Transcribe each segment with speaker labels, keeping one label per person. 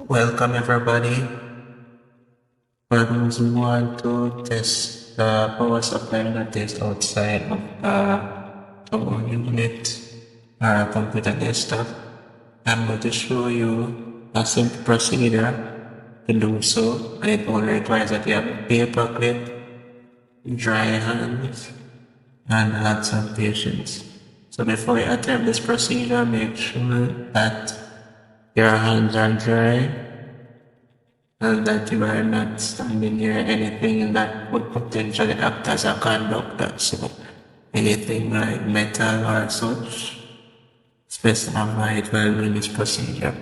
Speaker 1: Welcome everybody. For those who want to test the power supply that is outside of our unit or computer desktop, I'm going to show you a simple procedure to do so, and it only requires that you have a paper clip, dry hands, and lots of patience. So before you attempt this procedure, make sure that your hands are dry and that you are not standing near anything that would potentially act as a conductor. So anything like metal or such, best avoid while doing this procedure.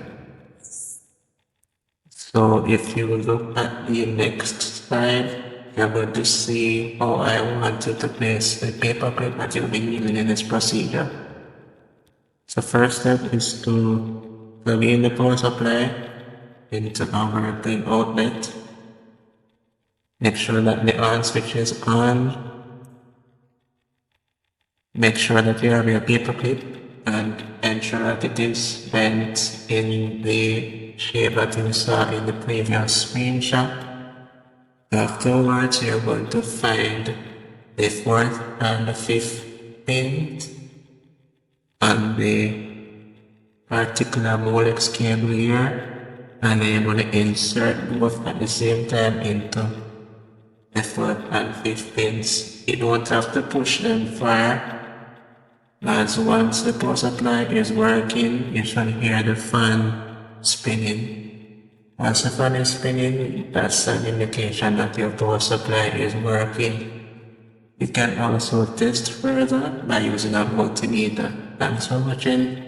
Speaker 1: So if you look at the next slide, you're going to see how I want you to place the paper clip that you'll be using in this procedure. So first step is to plug in the power supply into our plug outlet. Make sure that the on switch is on. Make sure that you have your paper clip and ensure that it is bent in the shape that you saw in the previous screenshot. Afterwards, you're going to find the 4th and the 5th pins on the particular Molex cable here, and then you're going to insert both at the same time into the 4th and 5th pins. You don't have to push them far, as once the power supply is working, you should hear the fan spinning. As the fan is spinning, that's an indication that your power supply is working. You can also test further by using a multimeter. Thanks for watching.